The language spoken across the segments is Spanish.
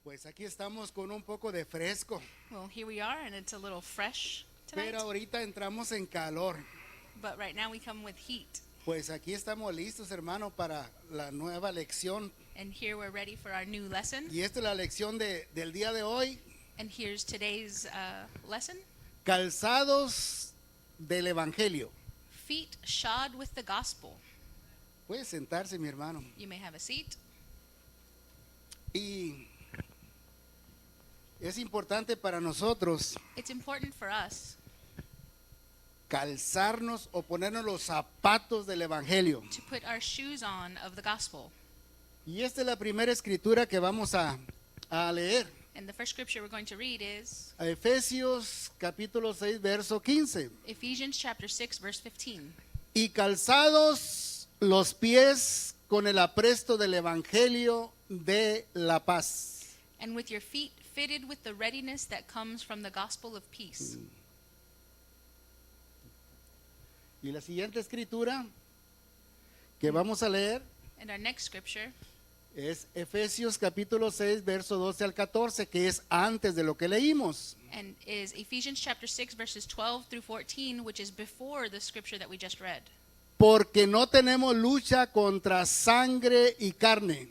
Pues aquí estamos con un poco de fresco, Well, here we are, and it's a little fresh tonight. pero ahorita entramos en calor. But right now we come with heat. Pues aquí estamos listos, hermano, para la nueva lección. And here we're ready for our new lesson. Y esta es la lección del día de hoy, And here's today's lesson. calzados del Evangelio. Feet shod with the gospel. Puede sentarse, mi hermano. You may have a seat. Y es importante para nosotros It's important for us calzarnos o ponernos los zapatos del Evangelio. to put our shoes on of the gospel. Y esta es la primera escritura que vamos a leer. And the first scripture we're going to read is A Efesios capítulo 6, verso 15. Ephesians chapter 6, verse 15. Y calzados los pies con el apresto del Evangelio de la paz. And with your feet fitted with the readiness that comes from the gospel of peace. Y la siguiente escritura que vamos a leer And our next scripture es Efesios capítulo 6, verso 12 al 14, que es antes de lo que leímos. and is Ephesians chapter 6 verses 12 through 14, which is before the scripture that we just read. Porque no tenemos lucha contra sangre y carne,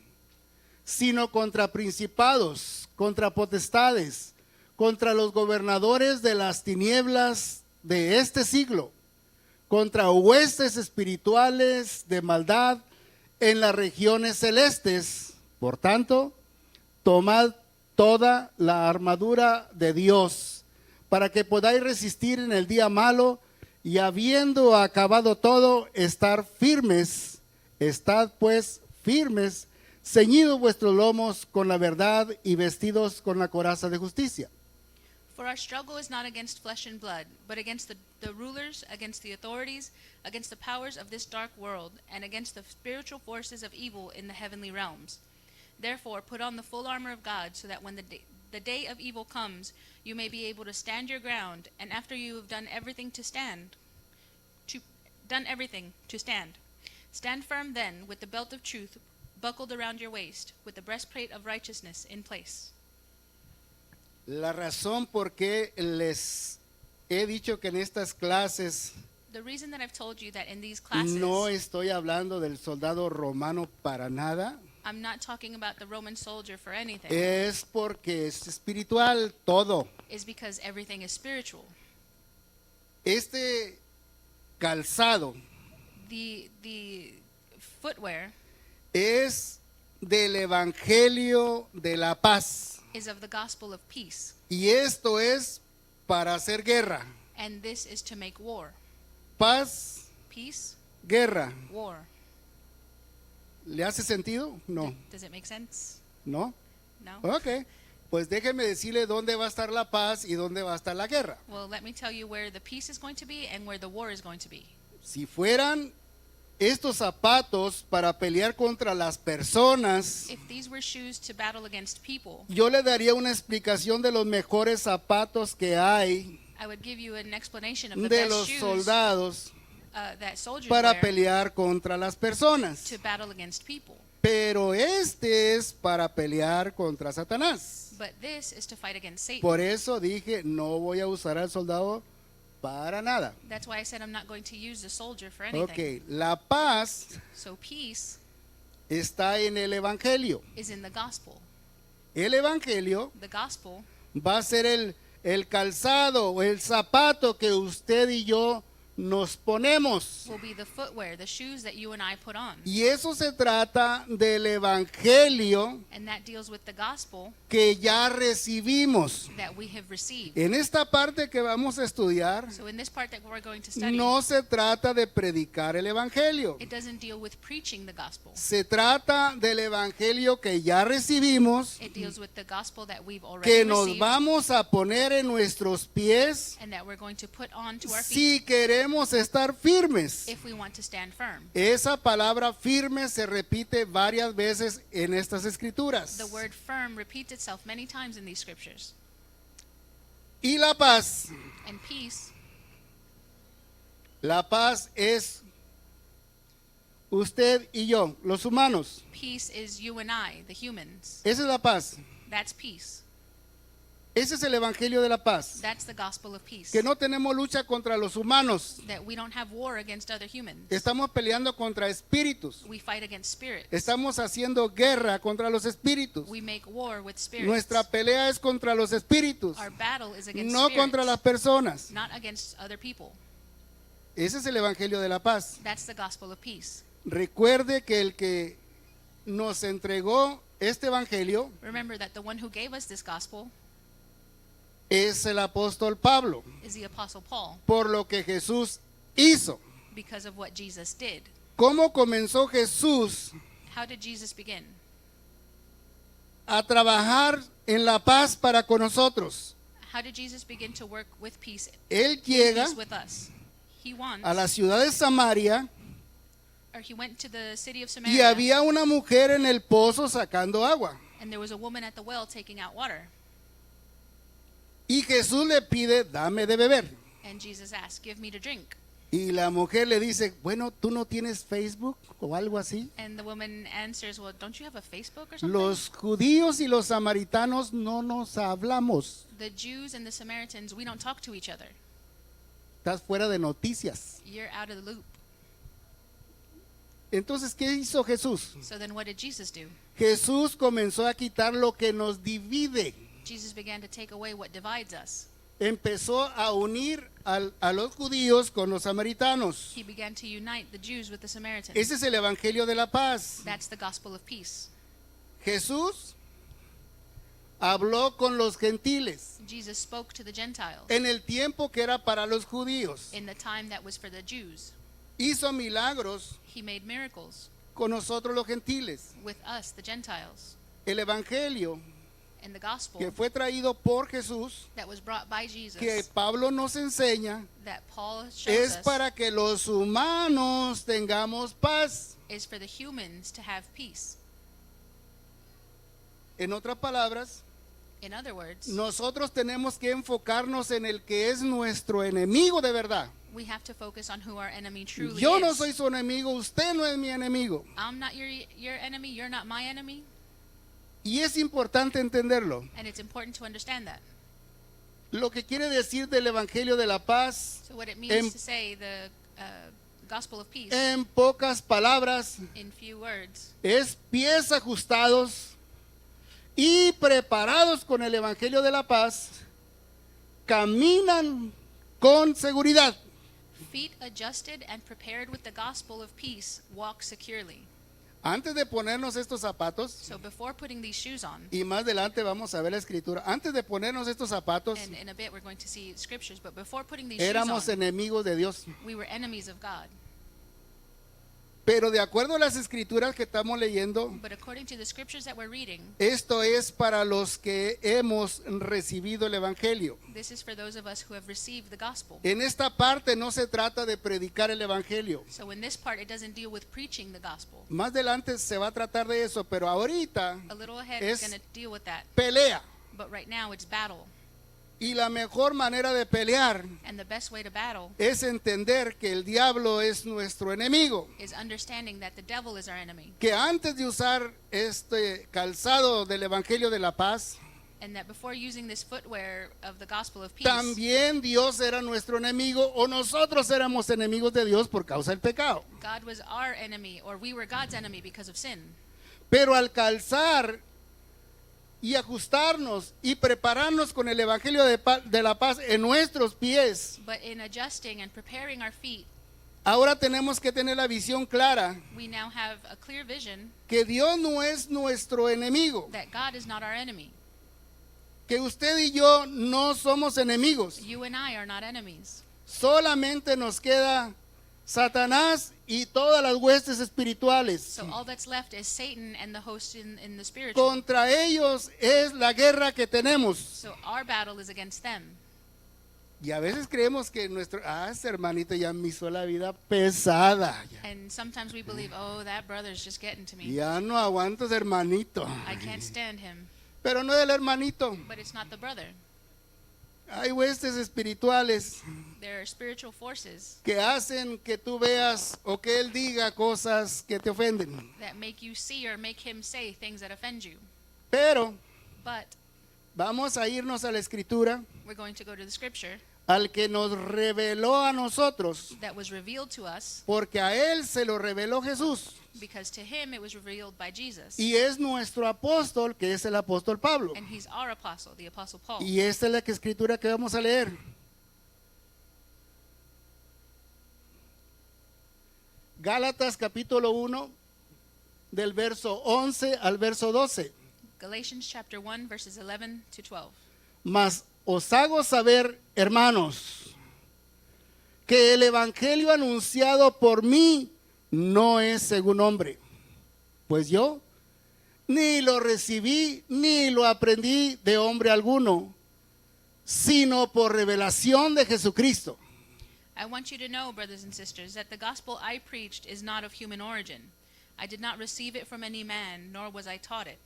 sino contra principados, contra potestades, contra los gobernadores de las tinieblas de este siglo, contra huestes espirituales de maldad en las regiones celestes. Por tanto, tomad toda la armadura de Dios, para que podáis resistir en el día malo, y habiendo acabado todo, estar firmes. Estad pues firmes, ceñidos vuestros lomos con la verdad y vestidos con la coraza de justicia. For our struggle is not against flesh and blood, but against the rulers, against the authorities, against the powers of this dark world, and against the spiritual forces of evil in the heavenly realms. Therefore, put on the full armor of God, so that when the day of evil comes, you may be able to stand your ground, and after you have done everything to stand. Stand firm then, with the belt of truth buckled around your waist, with the breastplate of righteousness in place. La razón por qué les he dicho que en estas clases The reason that I've told you that in these classes, no estoy hablando del soldado romano para nada, I'm not talking about the Roman soldier for anything, es porque es espiritual todo. is because everything is spiritual. Este calzado The footwear es del Evangelio de la paz. is of the gospel of peace, Y esto es para hacer guerra. and this is to make war. Paz, Peace, guerra. war. ¿Le hace sentido? No. Does it make sense? ¿No? No? Ok. Pues déjeme decirle dónde va a estar la paz y dónde va a estar la guerra. Well, let me tell you where the peace is going to be and where the war is going to be. Si fueran estos zapatos para pelear contra las personas, If these were shoes to battle against people, yo le daría una explicación de los mejores zapatos que hay I would give you an explanation of the de best los shoes soldados that soldiers para wear pelear contra las personas. to battle against people. Pero este es para pelear contra Satanás. But this is to fight against Satan. Por eso dije, no voy a usar al soldado para nada. That's why I said I'm not going to use the soldier for anything. Ok, la paz So peace está en el Evangelio. is in the gospel. El Evangelio The gospel va a ser el calzado o el zapato que usted y yo nos ponemos. will be the footwear, the shoes that you and I put on. Y eso se trata del Evangelio And that deals with the gospel que ya recibimos. that we have received. En esta parte que vamos a estudiar, So in this part that we're going to study, no se trata de predicar el Evangelio. it doesn't deal with preaching the gospel. Se trata del Evangelio que ya recibimos, It deals with the gospel that we've already que nos received vamos a poner en nuestros pies and that we're going to put on to our feet si queremos estar firmes. if we want to stand firm. Esa palabra firme se repite varias veces en estas escrituras. The word firm repeats itself many times in these scriptures. Y la paz And peace es usted y yo, los humanos. Peace is you and I, the humans. Esa es la paz. That's peace. Ese es el evangelio de la paz. That's the gospel of peace. Que no tenemos lucha contra los humanos. That we don't have war against other humans. Estamos peleando contra espíritus. We fight against spirits. Estamos haciendo guerra contra los espíritus. We make war with spirits. Nuestra pelea es contra los espíritus, Our battle is against no spirits, contra las personas. not against other people. Ese es el evangelio de la paz. That's the gospel of peace. Recuerde que el que nos entregó este evangelio Remember that the one who gave us this gospel es el apóstol Pablo, is the apostle Paul, por lo que Jesús hizo. because of what Jesus did. ¿Cómo comenzó Jesús How did Jesus begin? a trabajar en la paz para con nosotros? How did Jesus begin to work with peace, Él llega peace with us? He wants, a la ciudad de Samaria or he went to the city of y Samaria, había una mujer en el pozo sacando agua. and there was a woman at the well taking out water. Y Jesús le pide, dame de beber. And Jesus asked, give me to drink. Y la mujer le dice, bueno, ¿tú no tienes Facebook o algo así? And the woman answers, well, don't you have a Facebook or something? Los judíos y los samaritanos no nos hablamos. The Jews and the Samaritans, we don't talk to each other. Estás fuera de noticias. You're out of the loop. Entonces, ¿qué hizo Jesús? So then what did Jesus do? Jesús comenzó a quitar lo que nos divide. Jesus began to take away what divides us. Empezó a unir a los judíos con los samaritanos. He began to unite the Jews with the Samaritans. Ese es el evangelio de la paz. That's the gospel of peace. Jesús habló con los gentiles Jesus spoke to the Gentiles en el tiempo que era para los judíos. in the time that was for the Jews. Hizo milagros He made miracles con nosotros los gentiles. with us, the Gentiles. El evangelio And the gospel que fue traído por Jesús, that was brought by Jesus, que Pablo nos enseña, that Paul shows es us, para que los humanos tengamos paz. is for the humans to have peace. En otras palabras, In other words, nosotros tenemos que enfocarnos en el que es nuestro enemigo de verdad. we have to focus on who our enemy truly Yo is. no soy su enemigo, usted no es mi enemigo. I'm not your enemy, you're not my enemy, Y es importante entenderlo. and it's important to understand that. Lo que quiere decir del evangelio de la paz, So what it means En- to say the gospel of peace en pocas palabras, in few words es pies ajustados y preparados con el evangelio de la paz, caminan con seguridad. feet adjusted and prepared with the gospel of peace walk securely. Antes de ponernos estos zapatos, So before putting these shoes on, y más adelante vamos a ver la escritura, antes de ponernos estos zapatos, and in a bit we're going to see scriptures, but before putting these éramos shoes on, enemigos de Dios. we were enemies of God. Pero de acuerdo a las escrituras que estamos leyendo, But according to the scriptures that we're reading, esto es para los que hemos recibido el evangelio. this is for those of us who have received the gospel. En esta parte no se trata de predicar el evangelio. So in this part, it doesn't deal with preaching the gospel. Más adelante se va a tratar de eso, pero ahorita A little ahead, Es- it's going to deal with that. pelea. But right now, it's battle. Y la mejor manera de pelear And the best way to battle es entender que el diablo es nuestro enemigo. is understanding that the devil is our enemy. Que antes de usar este calzado del evangelio de la paz, And that before using this footwear of the gospel of peace, también Dios era nuestro enemigo o nosotros éramos enemigos de Dios por causa del pecado. God was our enemy, or we were God's enemy because of sin. Pero al calzar y ajustarnos y prepararnos con el evangelio de la paz en nuestros pies, But in adjusting and preparing our feet, ahora tenemos que tener la visión clara we now have a clear vision que Dios no es nuestro enemigo, that God is not our enemy. que usted y yo no somos enemigos. You and I are not enemies. Solamente nos queda Satanás y todas las huestes espirituales. So all that's left is Satan and the host in the spiritual. Contra ellos es la guerra que tenemos. So our battle is against them. Y a veces creemos que ese hermanito ya me hizo la vida pesada. And sometimes we believe, oh, that brother's just getting to me. Ya no aguanto ese hermanito. I can't stand him. Pero no es el hermanito. But it's not the brother. Hay huestes espirituales There are spiritual forces que hacen que tú veas o que él diga cosas que te ofenden. that make you see or make him say things that offend you. Pero But vamos a irnos a la escritura, we're going to go to the scripture al que nos reveló a nosotros, that was revealed to us, porque a él se lo reveló Jesús. because to him it was revealed by Jesus. Y es nuestro apóstol, que es el apóstol Pablo. And he's our apostle, the apostle Paul. Y esta es la escritura que vamos a leer. Gálatas capítulo 1, del verso 11 al verso 12. Galatians chapter 1, verses 11 to 12. Mas os hago saber, hermanos, que el evangelio anunciado por mí no es según hombre, pues yo ni lo recibí ni lo aprendí de hombre alguno, sino por revelación de Jesucristo. I want you to know, brothers and sisters, that the gospel I preached is not of human origin. I did not receive it from any man, nor was I taught it.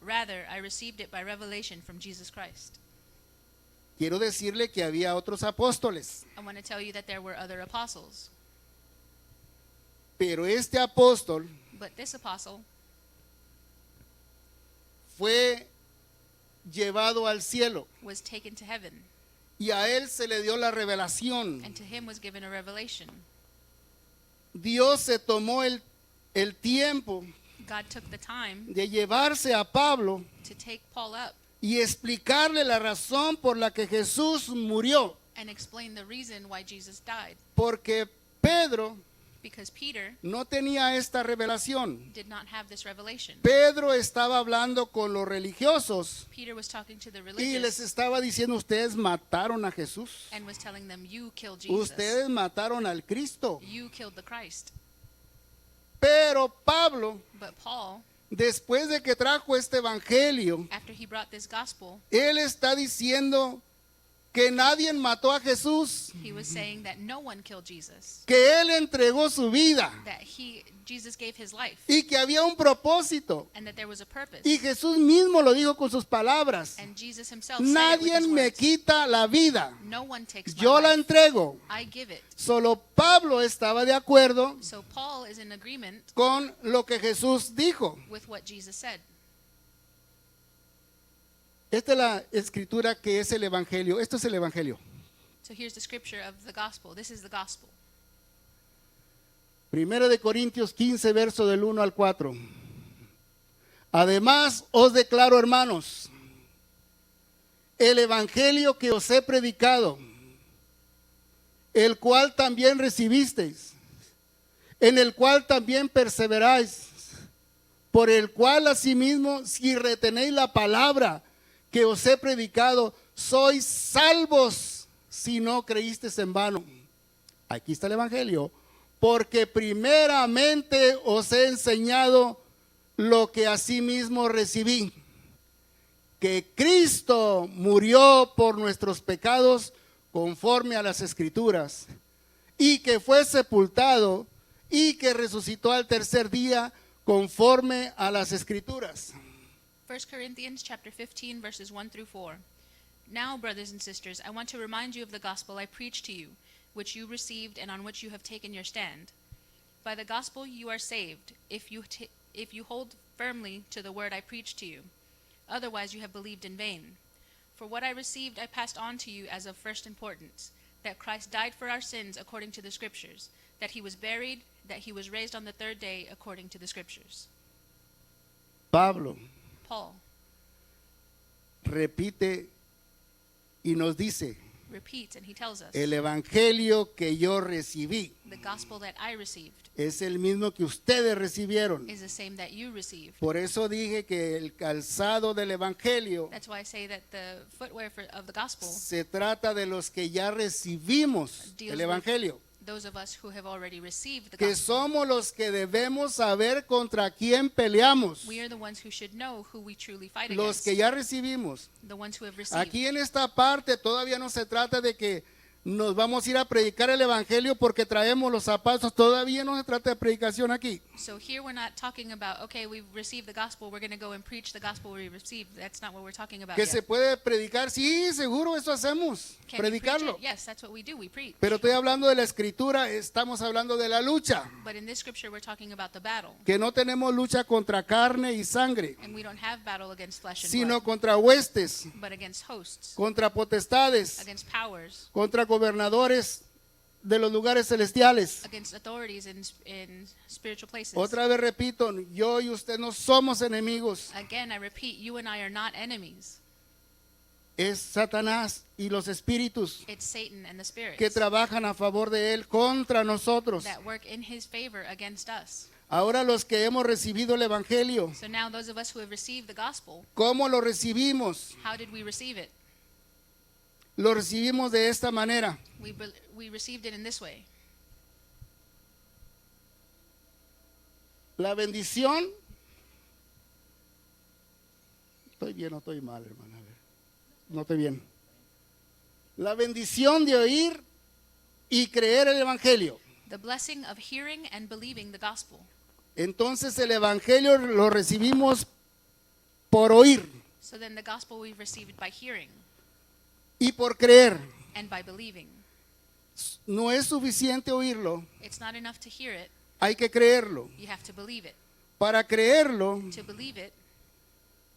Rather, I received it by revelation from Jesus Christ. Quiero decirle que había otros apóstoles, I want to tell you that there were other apostles, pero este apóstol but this apostle fue llevado al cielo was taken to heaven, y a él se le dio la revelación. and to him was given a revelation. Dios se tomó el tiempo God took the time de llevarse a Pablo to take Paul up y explicarle la razón por la que Jesús murió, and explain the reason why Jesus died. porque Pedro Because Peter no tenía esta revelación. did not have this revelation. Pedro estaba hablando con los religiosos Peter was talking to the y les religious estaba diciendo: ustedes mataron a Jesús, and was telling them, you killed Jesus. ustedes mataron al Cristo. You killed the Christ. Pero Pablo, But Paul, después de que trajo este evangelio, after he brought this gospel, él está diciendo que nadie mató a Jesús, he was saying that no one killed Jesus, que él entregó su vida that Jesus gave his life, y que había un propósito. and that there was a purpose. Y Jesús mismo lo dijo con sus palabras: And Jesus himself said it with nadie his me words. quita la vida, No one takes my yo la life. entrego. I give it. Solo Pablo estaba de acuerdo So Paul is in agreement con lo que Jesús dijo. with what Jesus said. Esta es la escritura que es el evangelio. Esto es el evangelio. So here's the scripture of the gospel. This is the gospel. Primero de Corintios 15, verso del 1 al 4. Además os declaro, hermanos, el evangelio que os he predicado, el cual también recibisteis, en el cual también perseveráis, por el cual asimismo, si retenéis la palabra que os he predicado, sois salvos si no creísteis en vano. Aquí está el evangelio. Porque primeramente os he enseñado lo que asimismo recibí, que Cristo murió por nuestros pecados conforme a las Escrituras, y que fue sepultado y que resucitó al tercer día conforme a las Escrituras. 1 Corinthians chapter 15, verses 1 through 4. Now, brothers and sisters, I want to remind you of the gospel I preached to you, which you received and on which you have taken your stand. By the gospel you are saved, if you hold firmly to the word I preached to you. Otherwise you have believed in vain. For what I received I passed on to you as of first importance, that Christ died for our sins according to the Scriptures, that he was buried, that he was raised on the third day according to the Scriptures. Pablo Paul repite y nos dice: repeats and he tells us, el evangelio que yo recibí the gospel that I received es el mismo que ustedes recibieron. is the same that you received. Por eso dije que el calzado del evangelio That's why I say that the footwear of the gospel, se trata de los que ya recibimos Deals el with evangelio, those of us who have already received the que gospel. somos los que debemos saber contra quién peleamos, We are the ones who should know who we truly fight los against. que ya recibimos. The ones who have received. Aquí en esta parte todavía no se trata de que nos vamos a ir a predicar el evangelio porque traemos los zapatos. Todavía no se trata de predicación aquí. So here we're not talking about, okay, we've received the gospel, we're going to go and preach the gospel we received. That's not what we're talking about Que yet. se puede predicar, sí, seguro, eso hacemos, Can we preach predicarlo. it? Yes, that's what we do, we preach. Pero estoy hablando de la escritura, estamos hablando de la lucha. But in this scripture we're talking about the battle. Que no tenemos lucha contra carne y sangre, And we don't have battle against flesh and sino blood, contra huestes, but against hosts, contra potestades, against powers, contra gobernadores de los lugares celestiales. against authorities in spiritual places. Otra vez repito, yo y usted no somos enemigos, Again, I repeat, you and I are not enemies. es Satanás y los espíritus It's Satan and the spirits que trabajan a favor de él contra nosotros. that work in his favor against us. Ahora los que hemos recibido el evangelio, So now those of us who have received the gospel, ¿cómo lo recibimos? how did we receive it? Lo recibimos de esta manera. We received it in this way. La bendición. ¿Estoy bien o estoy mal, hermana? A ver. No estoy bien. La bendición de oír y creer el evangelio. The blessing of hearing and believing the gospel. Entonces el evangelio lo recibimos por oír So then the gospel we've received by hearing y por creer. and by believing. No es suficiente oírlo, It's not enough to hear it, hay que creerlo. you have to believe it. Para creerlo, To believe it,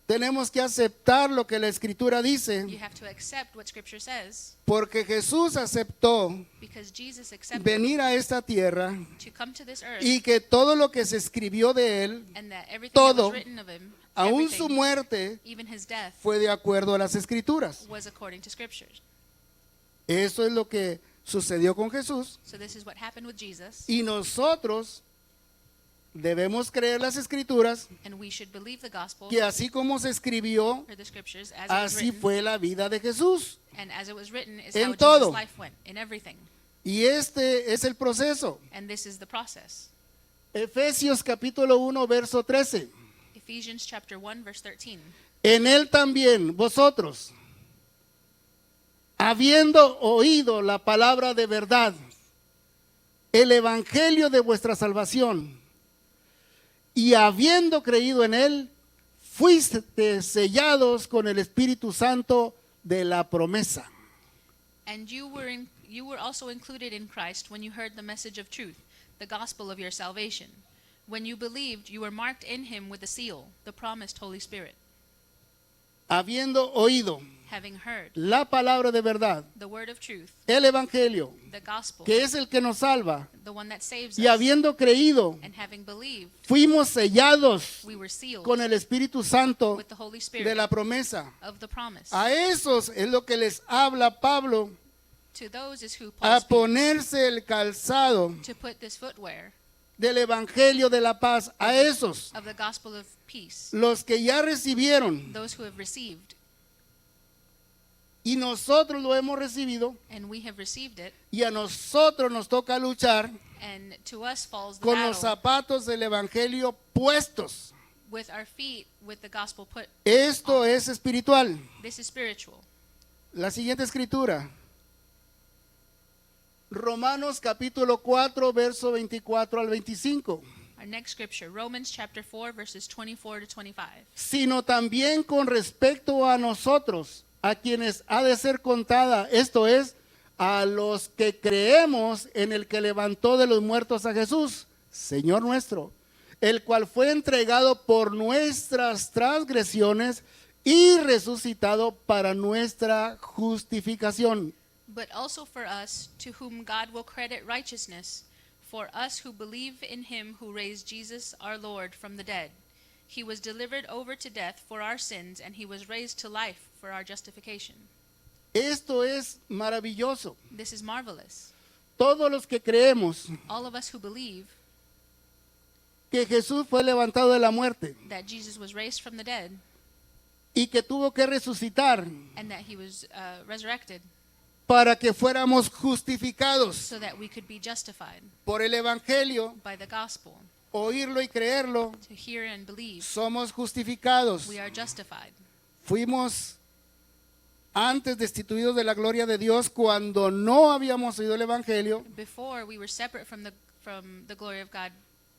tenemos que aceptar lo que la escritura you dice, have to accept what scripture says, porque Jesús aceptó because Jesus accepted venir a esta tierra to come to this earth, y que todo lo que se escribió de él, and that everything that todo, was written of him, aún su everything, muerte, even his death, fue de acuerdo a las escrituras. was according to scriptures. Eso es lo que sucedió con Jesús So this is what happened with Jesus, y nosotros debemos creer las escrituras, and we should believe the gospel que así como se escribió, or the scriptures as it was así written, fue la vida de Jesús. and as it was written is En how todo. Jesus' life went, in everything. Y este es el proceso. And this is the process. Efesios capítulo 1, verso 13. Ephesians chapter 1 verse 13. En él también vosotros, habiendo oído la palabra de verdad, el evangelio de vuestra salvación, y habiendo creído en él, fuiste sellados con el Espíritu Santo de la promesa. And you were also included in Christ when you heard the message of truth, the gospel of your salvation. When you believed, you were marked in him with a seal, the promised Holy Spirit. Habiendo oído Having heard la palabra de verdad, the word of truth, el evangelio, the gospel, que es el que nos salva, the one that saves y us, habiendo creído, and having believed, fuimos sellados we were sealed con el Espíritu Santo with the Holy de Spirit la promesa. of the promise. A esos es lo que les habla Pablo, To those is who Paul a speaks, ponerse el calzado to put this footwear del evangelio de la paz. A esos, of the gospel of peace, los que ya recibieron, those who have received, y nosotros lo hemos recibido, and we have received it, y a nosotros nos toca luchar and to us falls the con los battle zapatos del evangelio puestos. with our feet with the gospel put. Esto es espiritual. This is spiritual. La siguiente escritura. Romanos capítulo 4, verso 24 al 25. Our next scripture, Romans chapter 4, verses 24 to 25. Sino también con respecto a nosotros, a quienes ha de ser contada, esto es, a los que creemos en el que levantó de los muertos a Jesús, Señor nuestro, el cual fue entregado por nuestras transgresiones y resucitado para nuestra justificación. But also for us, to whom God will credit righteousness, for us who believe in him who raised Jesus our Lord from the dead. He was delivered over to death for our sins, and he was raised to life for our justification. Esto es maravilloso. This is marvelous. Todos los que creemos All of us who believe que Jesús fue levantado de la muerte that Jesus was raised from the dead, y que tuvo que resucitar and that he was resurrected, para que fuéramos justificados so that we could be justified por el evangelio, by the gospel. oírlo y creerlo, To hear and believe, somos justificados. we are justified. Fuimos antes destituidos de la gloria de Dios, cuando no habíamos oído el evangelio before we were separate from the glory of God,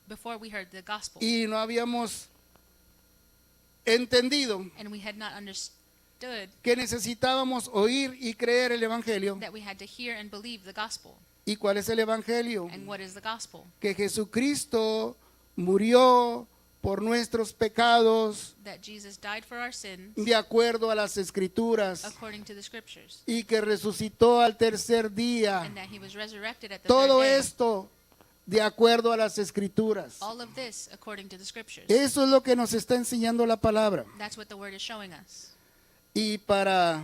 before we heard the gospel, y no habíamos entendido and we had not understood que necesitábamos oír y creer el evangelio. that we had to hear and believe the gospel. ¿Y cuál es el evangelio? And what is the gospel? Que Jesucristo murió por nuestros pecados That Jesus died for our sins de acuerdo a las escrituras according to the scriptures, y que resucitó al tercer día. and that he was resurrected at the Todo third day. esto de acuerdo a las escrituras. All of this according to the scriptures. Eso es lo que nos está enseñando la palabra. That's what the word is showing us. Y para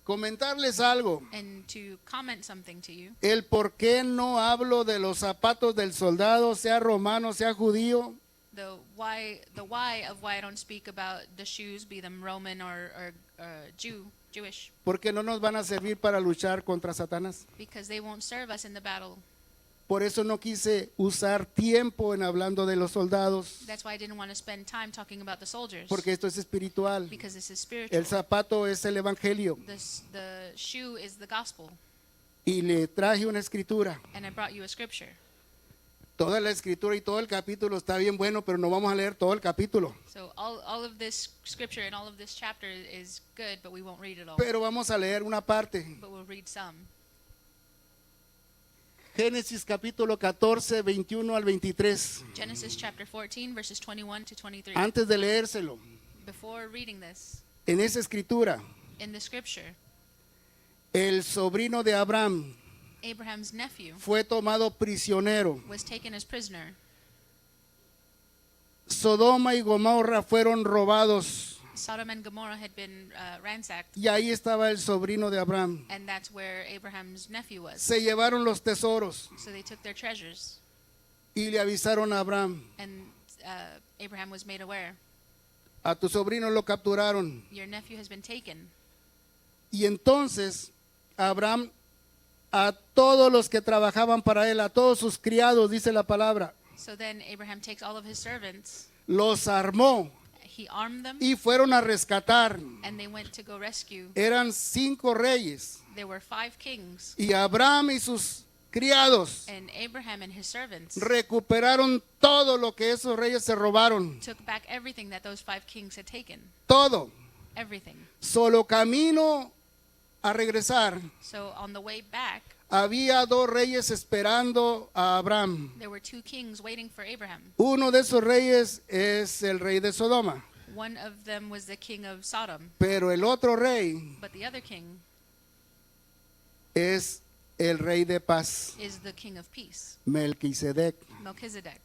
comentarles algo, And to comment something to you, el por qué no hablo de los zapatos del soldado, sea romano, sea judío, the why of why I don't speak about the shoes, be them Roman or Jewish, porque no nos van a servir para luchar contra Satanás. because they won't serve us in the battle. Por eso no quise usar tiempo en hablando de los soldados, That's why I didn't want to spend time talking about the soldiers, porque esto es espiritual. because this is spiritual. El zapato es el evangelio. The shoe is the gospel, Y le traje una escritura. and I brought you a scripture. Toda la escritura y todo el capítulo está bien bueno, pero no vamos a leer todo el capítulo. So all of this scripture and all of this chapter is good, but we won't read it all. Pero vamos a leer una parte. But we'll read some. Génesis capítulo 14, 21 al 23. Genesis chapter 14, verses 21 to 23. Antes de leérselo, Before reading this, en esa escritura, in the scripture, el sobrino de Abraham Abraham's nephew fue tomado prisionero. was taken as prisoner. Sodoma y Gomorra fueron robados. Sodom and Gomorrah had been ransacked, Y ahí estaba el sobrino de Abraham. and that's where Abraham's nephew was. Se llevaron los tesoros So they took their treasures, y le avisaron a Abraham: and Abraham was made aware, a tu sobrino lo capturaron. your nephew has been taken. Y entonces Abraham a todos los que trabajaban para él, a todos sus criados, dice la palabra, So then Abraham takes all of his servants, los armó he armed them, y fueron a rescatar. and they went to go rescue. Eran 5 reyes There were 5 kings, y Abraham y sus criados and Abraham and his servants recuperaron todo lo que esos reyes se robaron. took back everything that those 5 kings had taken. Todo. Everything. Solo camino a regresar, So on the way back, había 2 reyes esperando a Abraham. there were 2 kings waiting for Abraham. Uno de esos reyes es el rey de Sodoma, One of them was the king of Sodom, pero el otro rey but the other king es el rey de paz, is the king of peace, Melquisedec, Melchizedek,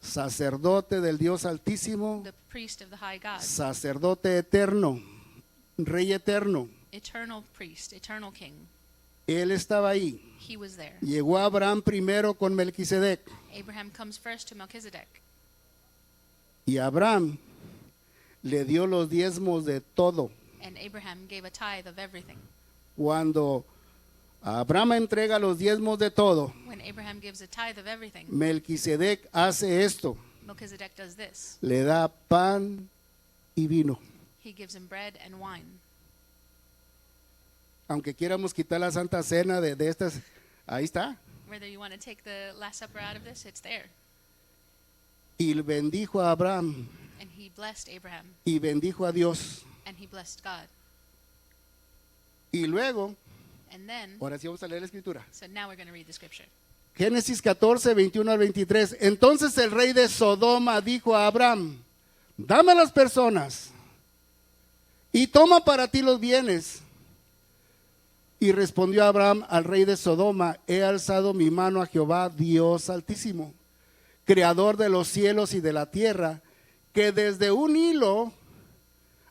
sacerdote del Dios Altísimo, the priest of the high God, sacerdote eterno, rey eterno. eternal priest, eternal king. Él estaba ahí. He was there. Llegó Abraham primero con Melquisedec Abraham comes first to Melchizedek, y Abraham le dio los diezmos de todo. and Abraham gave a tithe of everything. Cuando Abraham entrega los diezmos de todo, When Abraham gives a tithe of everything, Melquisedec hace esto, Melchizedek does this. le da pan y vino. He gives him bread and wine. Aunque quieramos quitar la Santa Cena de estas, ahí está. Whether you want to take the Last Supper out of this, it's there. Y bendijo a Abraham And he blessed Abraham, y bendijo a Dios. and he blessed God. Y luego, And then, ahora sí vamos a leer la escritura. so now we're going to read the scripture. Génesis 14, 21 al 23. Entonces el rey de Sodoma dijo a Abraham: dame las personas y toma para ti los bienes. Y respondió Abraham al rey de Sodoma: he alzado mi mano a Jehová, Dios Altísimo, creador de los cielos y de la tierra, que desde un hilo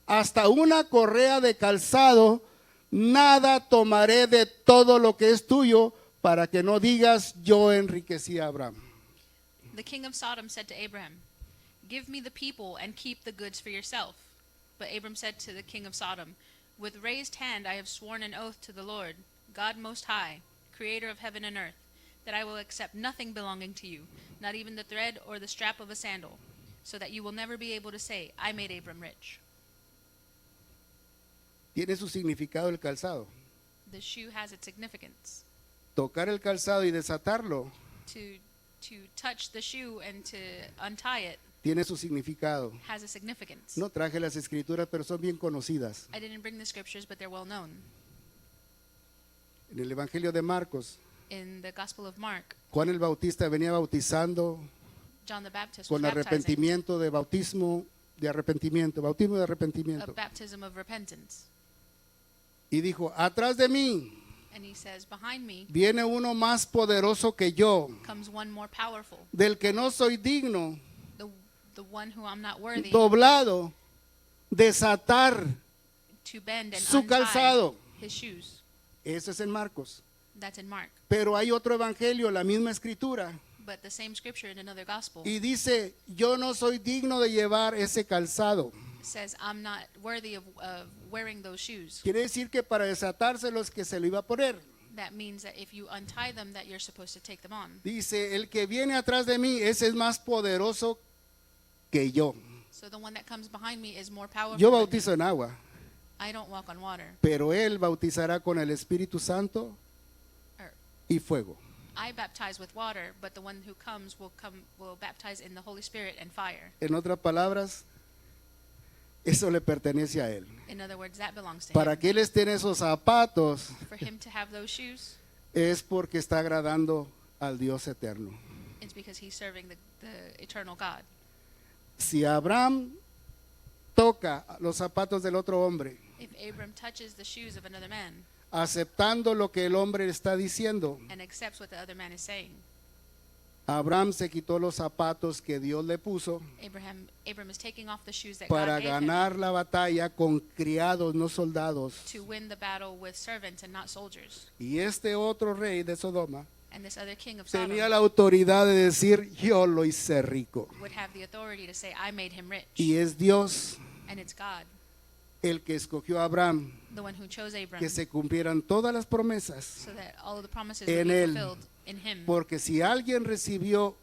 hasta una correa de calzado, nada tomaré de todo lo que es tuyo, para que no digas yo enriquecí a Abraham. The king of Sodom said to Abraham, give me the people and keep the goods for yourself. But Abram said to the king of Sodom, with raised hand I have sworn an oath to the Lord, God Most High, creator of heaven and earth, that I will accept nothing belonging to you, not even the thread or the strap of a sandal, so that you will never be able to say, I made Abram rich. Tiene su significado el calzado. The shoe has its significance. Tocar el calzado y desatarlo To touch the shoe and to untie it tiene su significado. has a significance. No traje las escrituras, pero son bien conocidas. I didn't bring the scriptures, but they're well known. En el Evangelio de Marcos, In the Gospel of Mark, Juan el Bautista venía bautizando John the Baptist was con baptizing, arrepentimiento de bautismo de a arrepentimiento. baptism of repentance. Y dijo, atrás de mí And he says, behind me viene uno más poderoso que yo, comes one more powerful, del que no soy digno, the one who I'm not worthy doblado, desatar to bend and su untie calzado. his shoes. Eso es en Marcos. That's in Mark. Pero hay otro evangelio, la misma escritura, But the same scripture in another gospel y dice, yo no soy digno de llevar ese calzado. says, I'm not worthy of wearing those shoes. Quiere decir que para desatárselos que se lo iba a poner. That means that if you untie them, that you're supposed to take them on. Dice, el que viene atrás de mí, ese es más poderoso que yo. So the one that comes behind me is more powerful Yo than me. bautizo en agua, I don't walk on water. pero él bautizará con el Espíritu Santo Or y fuego. I baptize with water, but the one who comes will baptize in the Holy Spirit and fire. En otras palabras, eso le pertenece a él. In other words, that belongs to Para him. que él esté en esos zapatos For him to have those shoes, es porque está agradando al Dios eterno. it's because he's serving the eternal God. Si Abraham toca los zapatos del otro hombre, If Abram touches the shoes of another man aceptando lo que el hombre está diciendo, and accepts what the other man is saying, Abraham se quitó los zapatos que Dios le puso Abram is taking off the shoes that para God gave him ganar la batalla con criados, no soldados. to win the battle with servants and not soldiers. Y este otro rey de Sodoma And this other king of tenía Sodom la autoridad de decir, yo lo hice rico. would have the authority to say, I made him rich. Y es Dios And it's God, el que escogió a Abraham, the one who chose Abram, que se cumplieran todas las promesas. so that all of the promises En would be él. fulfilled in him. Porque si alguien recibió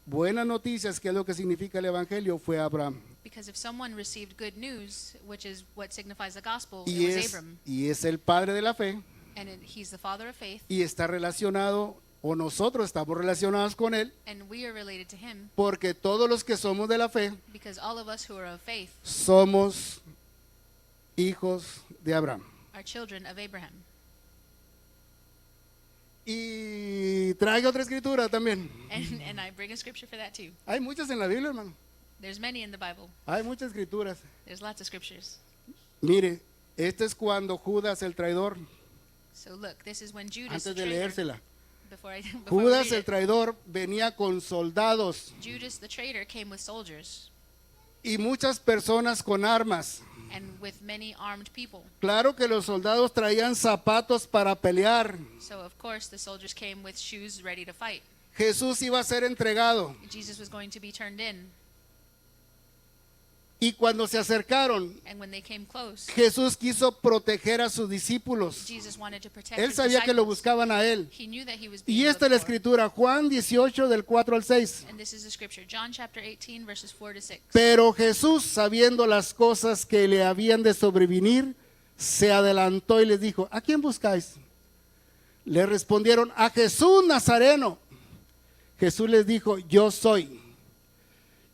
buenas noticias, que es lo que significa el Evangelio, fue Abraham. Because if someone received good news, which is what signifies the gospel, Y it was es, Abram. y es el padre de la fe And he's the father of faith, y está relacionado, o nosotros estamos relacionados con él, and we are related to him porque todos los que somos de la fe because all of us who are of faith somos hijos de Abraham. are children of Abraham. Y traigo otra escritura también. And I bring a scripture for that too. Hay muchas en la Biblia, hermano. There's many in the Bible. Hay muchas escrituras. There's lots of scriptures. Mire, este es cuando Judas el traidor, So look, this is when Judas, the antes de traitor, leérsela, before I Judas read el it, traidor venía con soldados Judas the traitor came with soldiers y muchas personas con armas. and with many armed people. Claro que los soldados traían zapatos para pelear. So of course the soldiers came with shoes ready to fight. Jesús iba a ser entregado. Jesus was going to be turned in, Y cuando se acercaron, and when they came close, Jesús quiso proteger a sus discípulos. Jesus wanted to protect Él his sabía que lo disciples. buscaban a él. He knew that he was being Y esta es looked la for. escritura, Juan 18 del 4 al 6. And this is the scripture, John chapter 18 verses 4 to 6. Pero Jesús, sabiendo las cosas que le habían de sobrevenir, se adelantó y les dijo, ¿a quién buscáis? Le respondieron, a Jesús Nazareno. Jesús les dijo, yo soy.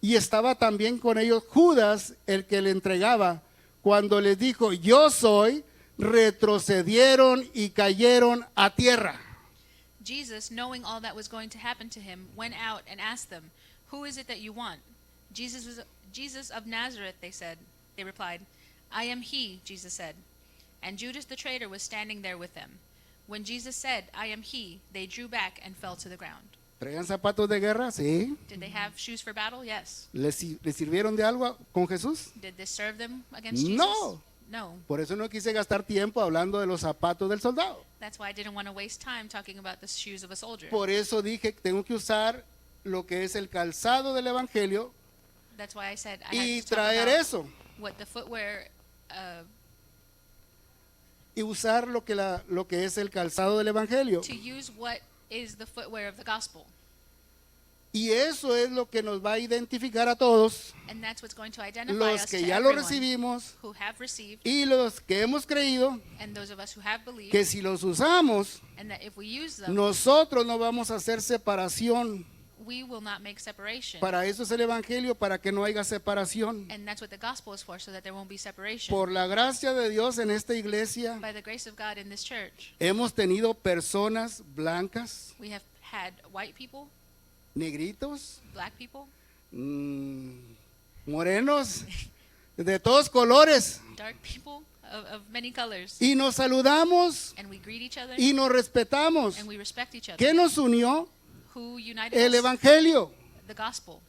Y estaba también con ellos Judas, el que le entregaba. Cuando les dijo, yo soy, retrocedieron y cayeron a tierra. Jesus, knowing all that was going to happen to him, went out and asked them, "Who is it that you want?" Jesus of Nazareth, they said. They replied, "I am he," Jesus said. And Judas the traitor was standing there with them. When Jesus said, "I am he," they drew back and fell to the ground. ¿Traían zapatos de guerra? Sí. Did they have shoes for battle? Yes. ¿Les sirvieron de algo con Jesús? Did this serve them against Jesus? No. No. Por eso no quise gastar tiempo hablando de los zapatos del soldado. That's why I didn't want to waste time talking about the shoes of a soldier. Por eso dije que tengo que usar lo que es el calzado del Evangelio That's why I said I y had to talk traer about eso. what the footwear Y usar lo que es el calzado del Evangelio. to use what is the footwear of the gospel. Y eso es lo que nos va a identificar a todos, And that's what's going to identify los us que to ya lo everyone recibimos who have received y los que hemos creído, and those of us who have believed, que si los usamos, and that if we use them, nosotros no vamos a hacer separación. we will not make separation. Para eso es el Evangelio, para que no haya separación. And that's what the gospel is for, so that there won't be separation. Por la gracia de Dios en esta iglesia, By the grace of God in this church, hemos tenido personas blancas, we have had white people, negritos, black people, morenos, de todos colores. dark people of many colors. Y nos saludamos And we greet each other y nos respetamos. and we respect each other. ¿Qué nos unió? Who united El us? Evangelio. The gospel.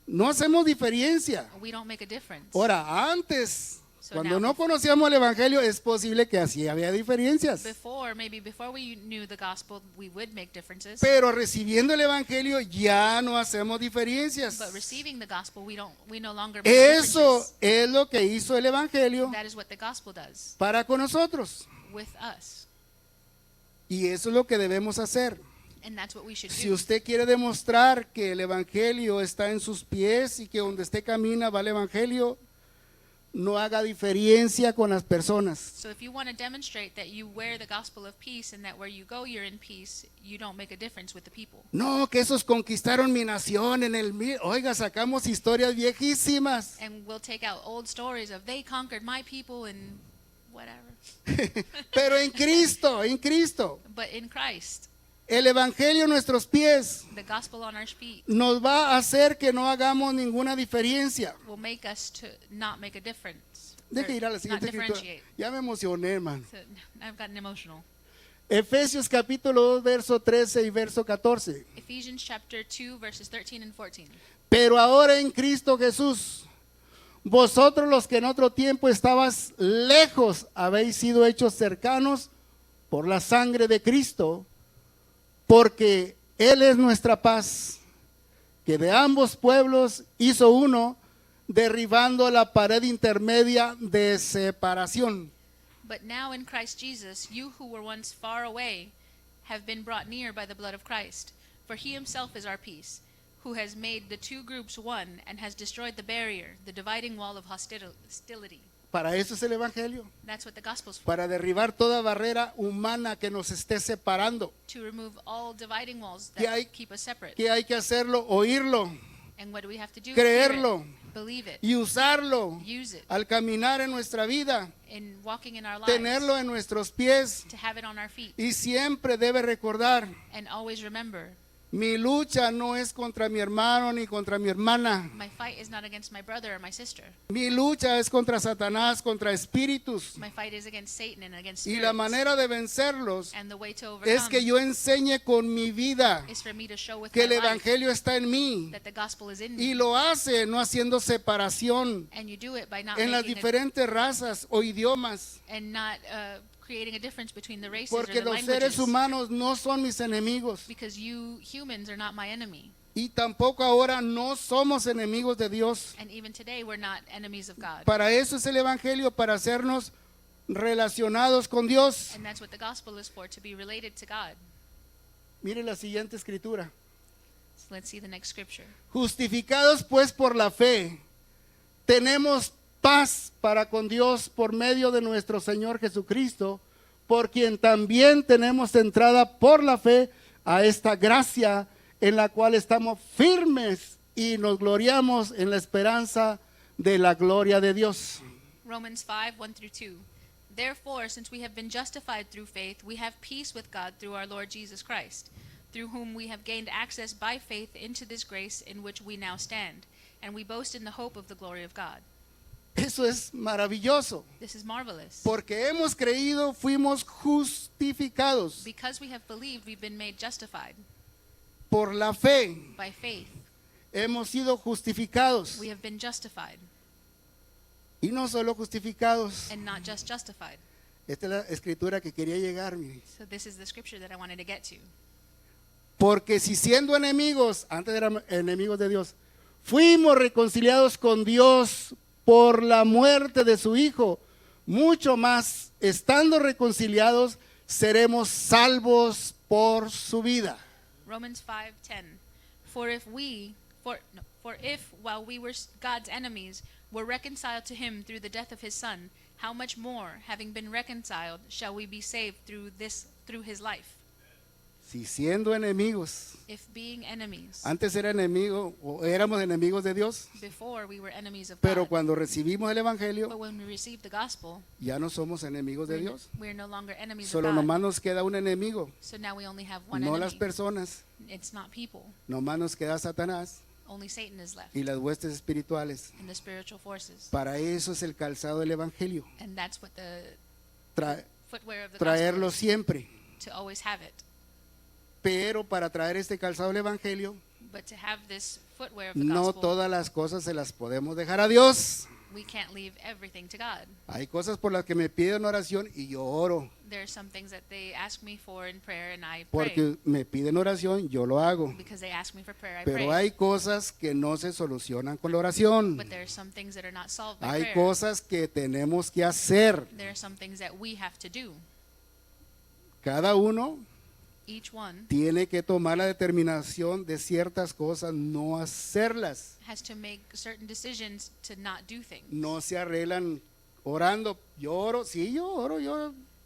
No hacemos diferencia. We don't make a difference. Ahora, antes, So cuando now- no conocíamos el Evangelio, es posible que así había diferencias. Maybe before we knew the gospel, we would make differences. Pero recibiendo el Evangelio ya no hacemos diferencias. But receiving the gospel, we no longer make Eso differences. es lo que hizo el Evangelio That is what the gospel does para con nosotros. with us. Y eso es lo que debemos hacer. And that's what we should Si do. usted quiere demostrar que el Evangelio está en sus pies y que donde usted camina va el Evangelio, no haga diferencia con las personas. So if you want to demonstrate that you wear the gospel of peace and that where you go you're in peace, you don't make a difference with the people. No, que esos conquistaron mi nación en el... Oiga, sacamos historias viejísimas. And we'll take out old stories of they conquered my people and whatever. Pero en Cristo, But in Christ, el Evangelio en nuestros pies the gospel on our feet nos va a hacer que no hagamos ninguna diferencia. will make us to not make a difference. Deje Or ir a la not siguiente escritura. differentiate. Ya me emocioné, hermano. So, I've gotten emotional. Efesios capítulo 2, verso 13 y verso 14. Ephesians chapter 2 verses 13 and 14. Pero ahora en Cristo Jesús, vosotros los que en otro tiempo estabas lejos, habéis sido hechos cercanos por la sangre de Cristo, porque Él es nuestra paz, que de ambos pueblos hizo uno, derribando la pared intermedia de separación. But now in Christ Jesus, you who were once far away have been brought near by the blood of Christ. For he himself is our peace, who has made the two groups one and has destroyed the barrier, the dividing wall of hostility. Para eso es el Evangelio, That's what the gospel's for. para derribar toda barrera humana que nos esté separando. To remove all dividing walls ¿Qué that hay- keep us separate. ¿Qué hay que hacerlo? Oírlo And what do we have to do? Creerlo. Hear it, believe it, y usarlo use it, al caminar en nuestra vida, in walking in our lives, tenerlo en nuestros pies. to have it on our feet. Y siempre debe recordar, And always remember, mi lucha no es contra mi hermano ni contra mi hermana. my fight is not against my brother or my sister. Mi lucha es contra Satanás, contra espíritus. My fight is against Satan and against Y spirits. la manera de vencerlos And the way to overcome es que yo enseñe con mi vida is for me to show with que el my life Evangelio está en mí. that the gospel is in Y me. lo hace no haciendo separación And you do it by not en las making diferentes razas o idiomas. and not creating a difference between the races Porque or the los seres languages. humanos no son mis enemigos. Because you humans are not my enemy. Y tampoco ahora no somos enemigos de Dios. And even today we're not enemies of God. Para eso es el Evangelio, para hacernos relacionados con Dios. And that's what the gospel is for, to be related to God. Mire la siguiente escritura. So let's see the next scripture. Justificados pues por la fe, tenemos paz para con Dios por medio de nuestro Señor Jesucristo, por quien también tenemos entrada por la fe a esta gracia en la cual estamos firmes y nos gloriamos en la esperanza de la gloria de Dios. Romans 5, 1 through 2. Therefore, since we have been justified through faith, we have peace with God through our Lord Jesus Christ, through whom we have gained access by faith into this grace in which we now stand, and we boast in the hope of the glory of God. Eso es maravilloso. This is marvelous. Porque hemos creído, fuimos justificados Because we have believed, we've been made justified por la fe. by faith. Hemos sido justificados. We have been justified, Y no solo justificados. and not just justified. Esta es la escritura que quería llegar, mire. So this is the scripture that I wanted to get to. Porque si siendo enemigos, antes eran enemigos de Dios, fuimos reconciliados con Dios por la muerte de su Hijo, mucho más, estando reconciliados, seremos salvos por su vida. Romans 5:10. For if while we were God's enemies were reconciled to him through the death of his son, how much more, having been reconciled, shall we be saved through his life? Si siendo enemigos, If being enemies, antes era enemigo o éramos enemigos de Dios, before we were enemies of pero God, cuando recibimos el evangelio, but when we received the gospel, ya no somos enemigos de Dios. we're no longer enemies Solo of God. nomás nos queda un enemigo, So now we only have one no enemy. las personas, It's not people. nomás nos queda Satanás Only Satan is left y las huestes espirituales. and the spiritual forces. Para eso es el calzado del evangelio, And that's what the footwear of the traerlo gospel siempre. is, to always have it. Pero para traer este calzado del evangelio, But to have this footwear of the no gospel, todas las cosas se las podemos dejar a Dios. we can't leave everything to God. Hay cosas por las que me piden oración y yo oro. There are some things that they ask me for in prayer and I pray. Porque me piden oración, yo lo hago. Because they ask me for prayer, I Pero pray. hay cosas que no se solucionan con la oración. But there are some things that are not solved by Hay prayer. cosas que tenemos que hacer. There are some things that we have to do. Cada uno Each one tiene que tomar la determinación de ciertas cosas, no hacerlas. has to make certain decisions to not do things. No se arreglan orando. Yo oro, sí, yo oro,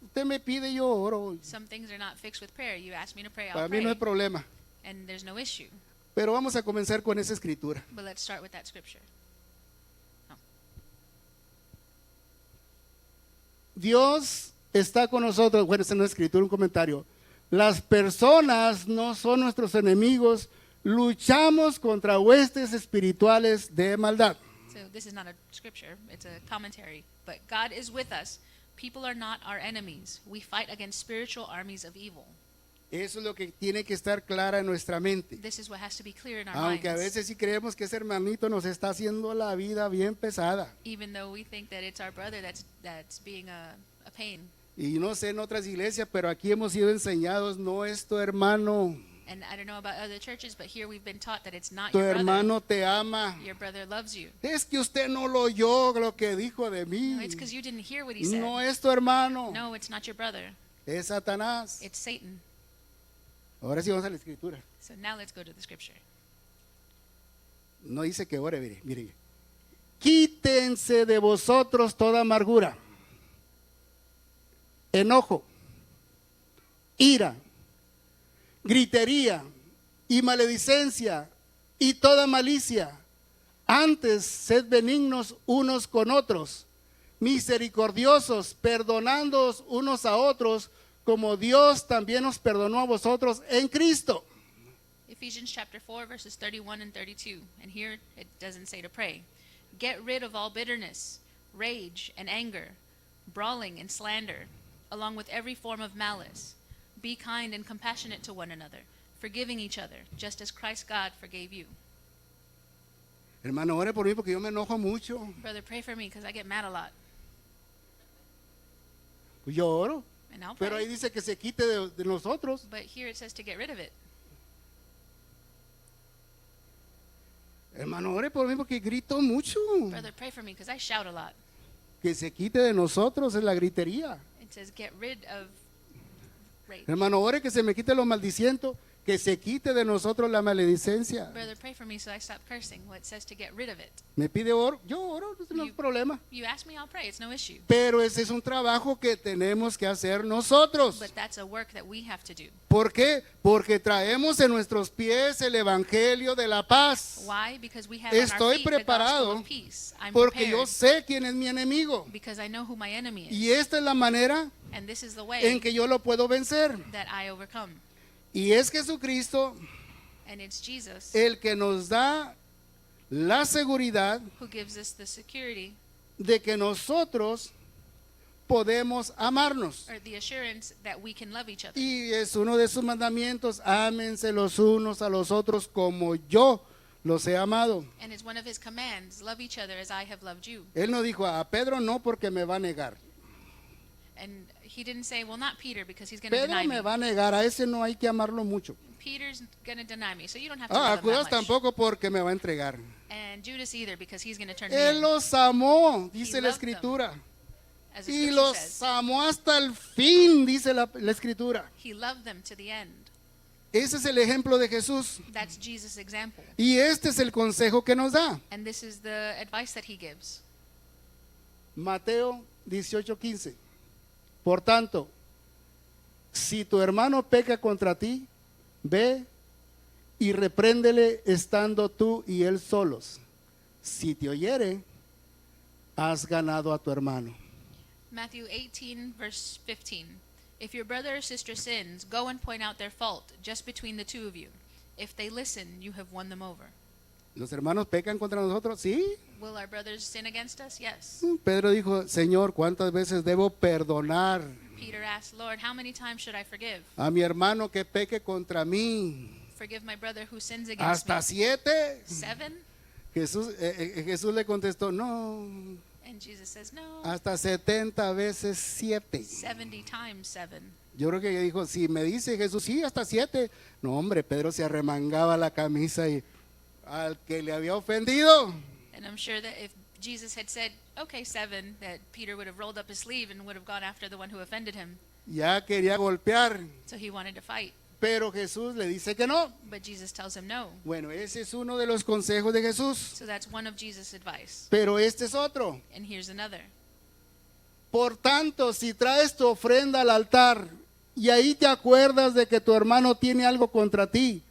usted me pide, yo oro. Some things are not fixed with prayer. You ask me to pray, I'll Para mí pray. no hay problema. And there's no issue. Pero vamos a comenzar con esa escritura. But let's start with that scripture. Dios está con nosotros. Bueno, esa no es escritura, un comentario. Las personas no son nuestros enemigos. Luchamos contra huestes espirituales de maldad. So this is not a scripture, it's a commentary. But God is with us. People are not our enemies. We fight against spiritual armies of evil. Eso es lo que tiene que estar clara en nuestra mente. This is what has to be clear in our Aunque a minds. veces sí creemos que ese hermanito nos está haciendo la vida bien pesada. Even though we think that it's our brother that's being a pain. Y no sé en otras iglesias, pero aquí hemos sido enseñados, no es tu hermano. And I don't know about other churches, but here we've been taught that it's not Tu your brother. hermano te ama. Your brother loves you. Es que usted no lo oyó lo que dijo de mí. No, it's because you didn't hear what he said. No es tu hermano, No, it's not your brother. es Satanás. It's Satan. Ahora sí vamos a la escritura. So now let's go to the scripture. No dice que ore, mire. Quítense de vosotros toda amargura, enojo, ira, gritería y maledicencia y toda malicia. Antes sed benignos unos con otros, misericordiosos, perdonándoos unos a otros, como Dios también os perdonó a vosotros en Cristo. Ephesians chapter 4 verses 31 and 32. And here it doesn't say to pray. Get rid of all bitterness, rage and anger, brawling and slander, along with every form of malice. Be kind and compassionate to one another, forgiving each other, just as Christ God forgave you. Hermano, ore por mí porque yo me enojo mucho. Brother, pray for me because I get mad a lot. Yo oro, And I'll pero ahí pray. dice que se quite de nosotros. But here it says to get rid of it. Hermano, ore por mí porque grito mucho. Brother, pray for me because I shout a lot. Que se quite de nosotros es la gritería. It says get rid of rage. Hermano, ore que se me quite lo maldiciento, que se quite de nosotros la maledicencia. Brother, pray for me so I stop cursing. Well, it says to get rid of it. Me pide oro, yo oro, no hay problema. You ask me, I'll pray. It's no issue. Pero ese es un trabajo que tenemos que hacer nosotros. But that's a work that we have to do. ¿Por qué? Porque traemos en nuestros pies el evangelio de la paz. Why? Because we have on our Estoy feet the gospel preparado of peace. I'm porque yo prepared sé quién es mi enemigo. because I know who my enemy is. Y esta es la manera And this is the en way que yo lo puedo vencer. that I overcome. Y es Jesucristo And it's Jesus el que nos da la seguridad who gives us the security de que nosotros podemos amarnos. or the assurance that we can love each other. Y es uno de sus mandamientos, ámense los unos a los otros como yo los he amado. And it's one of his commands, love each other as I have loved you. Él no dijo a Pedro no porque me va a negar. And he didn't say, well, not Peter because he's going to Pedro deny me me. va a negar, a ese no hay que amarlo mucho. Peter's going to deny me, so you don't have to Ah, a love him Judas that much. tampoco porque me va a entregar. And Judas either because he's going to turn me Él in. los amó, dice la loved them. escritura. As the Y scripture los says, amó hasta el fin, dice la escritura. he loved them to the end. Ese es el ejemplo de Jesús. That's Jesus' example. Y este es el consejo que nos da. And this is the advice that he gives. Mateo 18:15. Por tanto, si tu hermano peca contra ti, ve y repréndele estando tú y él solos. Si te oyere, has ganado a tu hermano. Matthew 18, verse 15. If your brother or sister sins, go and point out their fault, just between the two of you. If they listen, you have won them over. ¿Los hermanos pecan contra nosotros? Sí. Will our brothers sin against us? Yes. Pedro dijo, Señor, ¿cuántas veces debo perdonar Peter asked, Lord, how many times should I forgive? a mi hermano que peque contra mí? Forgive my brother who sins against ¿Hasta me. 7? 7? Jesús le contestó, no, And Jesus says, no. hasta 70 veces 7. 70 times 7. Yo creo que ella dijo, si me dice Jesús, sí, hasta 7. No, hombre, Pedro se arremangaba la camisa y al que le había ofendido, And I'm sure that if Jesus had said, okay, 7, that Peter would have rolled up his sleeve and would have gone after the one who offended him. ya quería golpear, So he wanted to fight. pero Jesús le dice que no. But Jesus tells him no. Bueno, ese es uno de los consejos de Jesús, So that's one of Jesus' advice. pero este es otro. And here's another. Por tanto, si traes tu ofrenda al altar y ahí te acuerdas de que tu hermano tiene algo contra ti,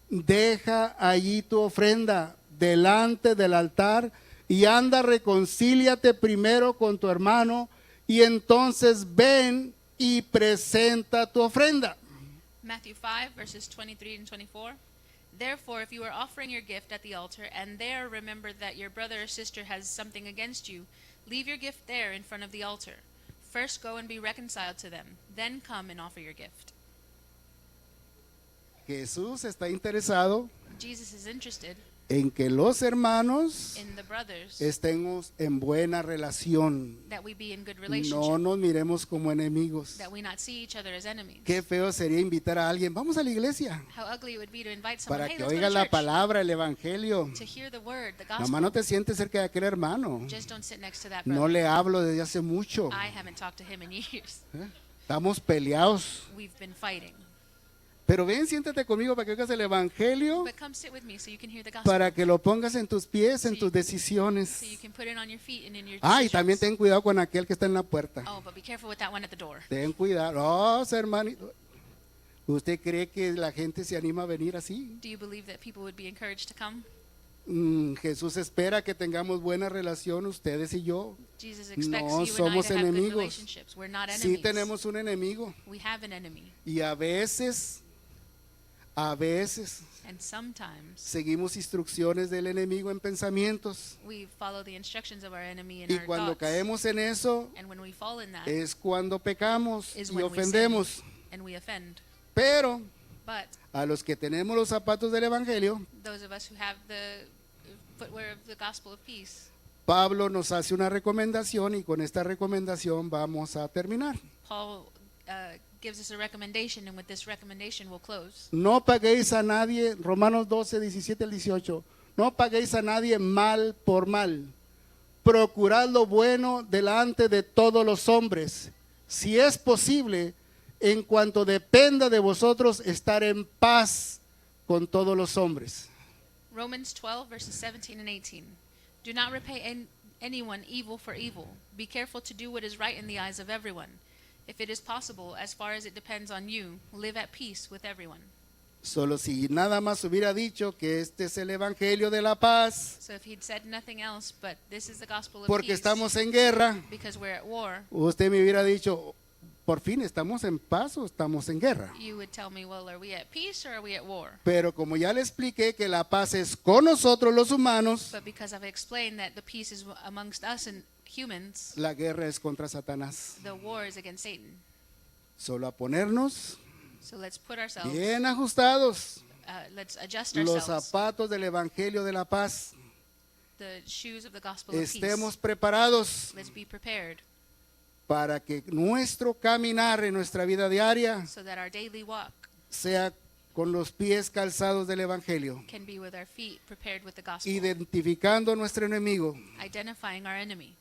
deja allí tu ofrenda delante del altar y anda, reconcíliate primero con tu hermano y entonces ven y presenta tu ofrenda. Matthew 5, verses 23 and 24. Therefore, if you are offering your gift at the altar, and there remember that your brother or sister has something against you, leave your gift there in front of the altar. First go and be reconciled to them, then come and offer your gift. Jesús está interesado Jesus is interested en que los hermanos in the brothers estemos en buena relación, that we be in good no relationship, nos miremos como enemigos. that we not see each other as enemies. Qué feo sería invitar a alguien, vamos a la iglesia, How ugly it would be to invite someone, para hey, que let's go oiga to la church, palabra, el evangelio. to hear the word, the Nomás gospel. no te sientes cerca de aquel hermano. Just don't sit next to that No brother. le hablo desde hace mucho. I haven't talked to him in years. Estamos peleados. We've been fighting. Pero ven, siéntate conmigo para que oigas el evangelio, But come sit with me so you can hear the gospel. para que lo pongas en tus pies, en Sí. tus decisiones. So you can put it on your feet and in your Ah, y decisions. también ten cuidado con aquel que está en la puerta. Oh, but be careful with that one at the door. Ten cuidado. Oh, hermanito. ¿Usted cree que la gente se anima a venir así? Do you believe that people would be encouraged to come? Jesús espera que tengamos buena relación ustedes y yo. Jesus expects No you and I somos to have good enemigos. relationships. We're not Sí enemies. tenemos un enemigo. We have an enemy. Y a veces And sometimes seguimos instrucciones del enemigo en pensamientos. we follow the instructions of our enemy in Y our cuando thoughts. caemos en eso, And when we fall in that es cuando pecamos is y when ofendemos. we sin and we offend. Pero But a los que tenemos los zapatos del evangelio, those of us who have the footwear of the gospel of peace, Pablo nos hace una recomendación y con esta recomendación vamos a terminar. Paul gives us a recommendation, and with this recommendation we'll close. No paguéis a nadie, Romanos 12, 17 al 18, no paguéis a nadie mal por mal. Procurad lo bueno delante de todos los hombres. Si es posible, en cuanto dependa de vosotros, estar en paz con todos los hombres. Romans 12, verses 17 and 18. Do not repay anyone evil for evil. Be careful to do what is right in the eyes of everyone. If it is possible, as far as it depends on you, live at peace with everyone. Solo si nada más hubiera dicho que este es el evangelio de la paz, So if he'd said nothing else, but this is the gospel of porque peace, estamos en guerra, because we're at war, usted me hubiera dicho, por fin estamos en paz o estamos en guerra. you would tell me, well, are we at peace or are we at war? Pero como ya le expliqué que la paz es con nosotros los humanos, But because I've explained that the peace is amongst us and humans, la guerra es contra Satanás. the war is against Satan. Solo a ponernos So let's put ourselves, bien ajustados let's adjust los ourselves, zapatos del evangelio de la paz. the shoes of the gospel of Estemos peace. preparados Let's be prepared para que nuestro caminar en nuestra vida diaria so that our daily walk sea con los pies calzados del evangelio, can be with our feet prepared with the gospel, identificando a nuestro enemigo. identifying our enemy.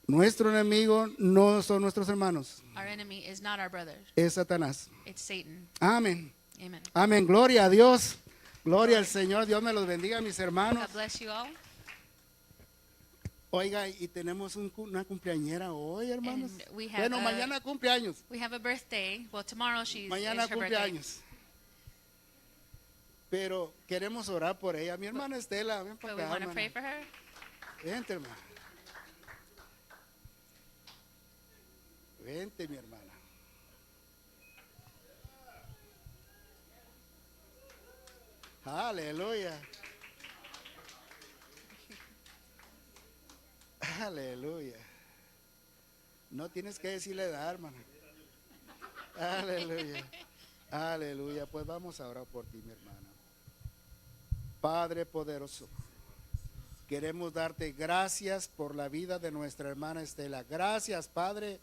Nuestro enemigo no son nuestros hermanos, Our enemy is not our brother, es Satanás. it's Satan. Amén. Amen. Amén, gloria a Dios. Gloria al Señor. Dios me los bendiga, mis hermanos. God bless you all. Oiga, y tenemos una cumpleañera hoy, hermanos. And we have Bueno, a- mañana cumpleaños. We have a birthday. Well, tomorrow Mañana is her birthday. cumpleaños. Pero queremos orar por ella. Mi hermana Estela, ven para But we acá, want to hermana. pray for her. Vente, hermana. Vente, mi hermana. Aleluya. Aleluya. No tienes que decirle edad, hermana. Aleluya. Aleluya. Pues vamos a orar por ti, mi hermana. Padre poderoso, queremos darte gracias por la vida de nuestra hermana Estela. Gracias, Padre,